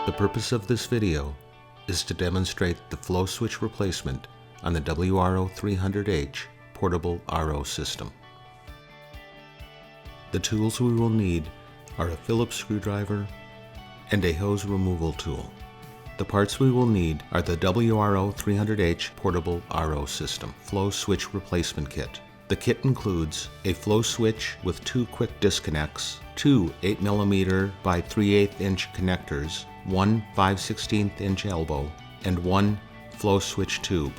The purpose of this video is to demonstrate the flow switch replacement on the WRO300H portable RO system. The tools we will need are a Phillips screwdriver and a hose removal tool. The parts we will need are the WRO300H portable RO system flow switch replacement kit. The kit includes a flow switch with 2 quick disconnects, 2 8mm by 3/8 inch connectors, 1 5/16 inch elbow, and 1 flow switch tube.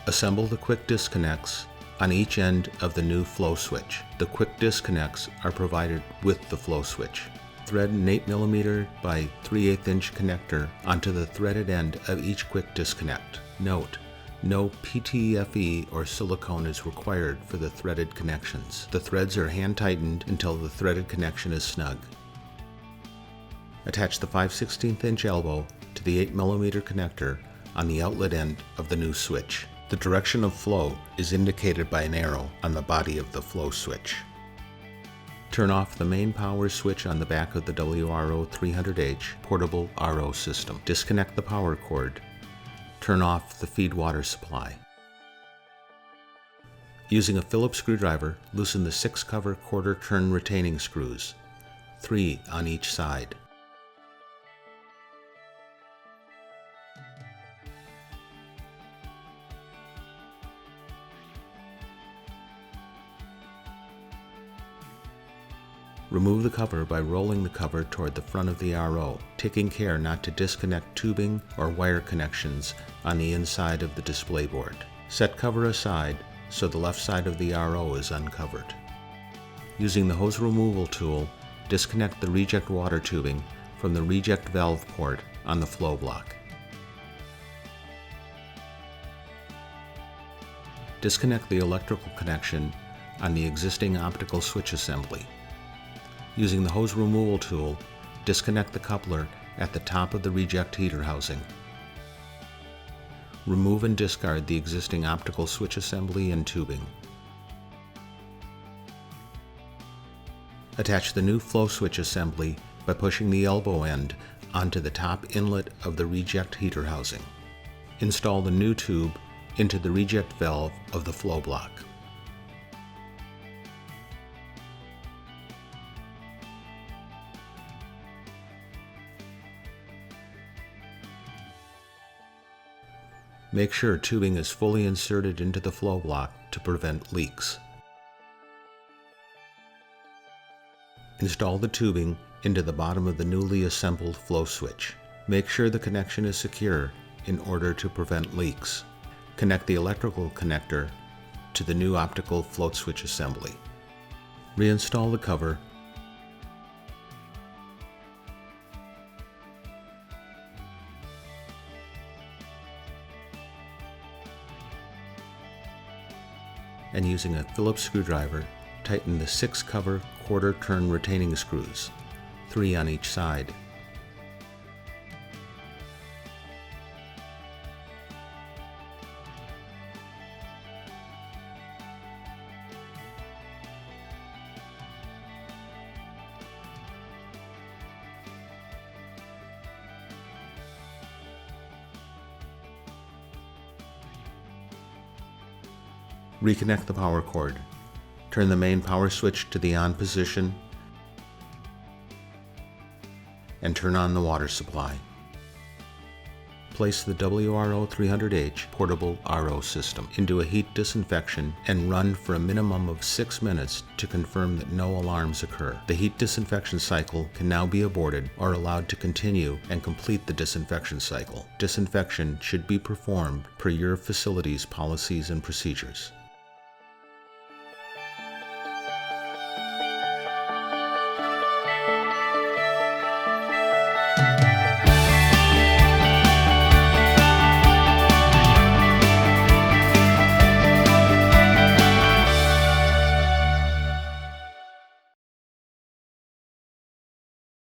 Assemble the quick disconnects on each end of the new flow switch. The quick disconnects are provided with the flow switch. Thread an 8mm by 3/8 inch connector onto the threaded end of each quick disconnect. Note: no PTFE or silicone is required for the threaded connections. The threads are hand tightened until the threaded connection is snug. Attach the 5/16 inch elbow to the 8mm connector on the outlet end of the new switch. The direction of flow is indicated by an arrow on the body of the flow switch. Turn off the main power switch on the back of the WRO300H portable RO system. Disconnect the power cord. Turn off the feed water supply. Using a Phillips screwdriver, loosen the 6 cover quarter turn retaining screws, 3 on each side. Remove the cover by rolling the cover toward the front of the RO, taking care not to disconnect tubing or wire connections on the inside of the display board. Set cover aside so the left side of the RO is uncovered. Using the hose removal tool, disconnect the reject water tubing from the reject valve port on the flow block. Disconnect the electrical connection on the existing optical switch assembly. Using the hose removal tool, disconnect the coupler at the top of the reject heater housing. Remove and discard the existing optical switch assembly and tubing. Attach the new flow switch assembly by pushing the elbow end onto the top inlet of the reject heater housing. Install the new tube into the reject valve of the flow block. Make sure tubing is fully inserted into the flow block to prevent leaks. Install the tubing into the bottom of the newly assembled flow switch. Make sure the connection is secure in order to prevent leaks. Connect the electrical connector to the new optical float switch assembly. Reinstall the cover. And using a Phillips screwdriver, tighten the 6 cover quarter turn retaining screws, 3 on each side. Reconnect the power cord. Turn the main power switch to the on position and turn on the water supply. Place the WRO300H portable RO system into a heat disinfection and run for a minimum of 6 minutes to confirm that no alarms occur. The heat disinfection cycle can now be aborted or allowed to continue and complete the disinfection cycle. Disinfection should be performed per your facility's policies and procedures.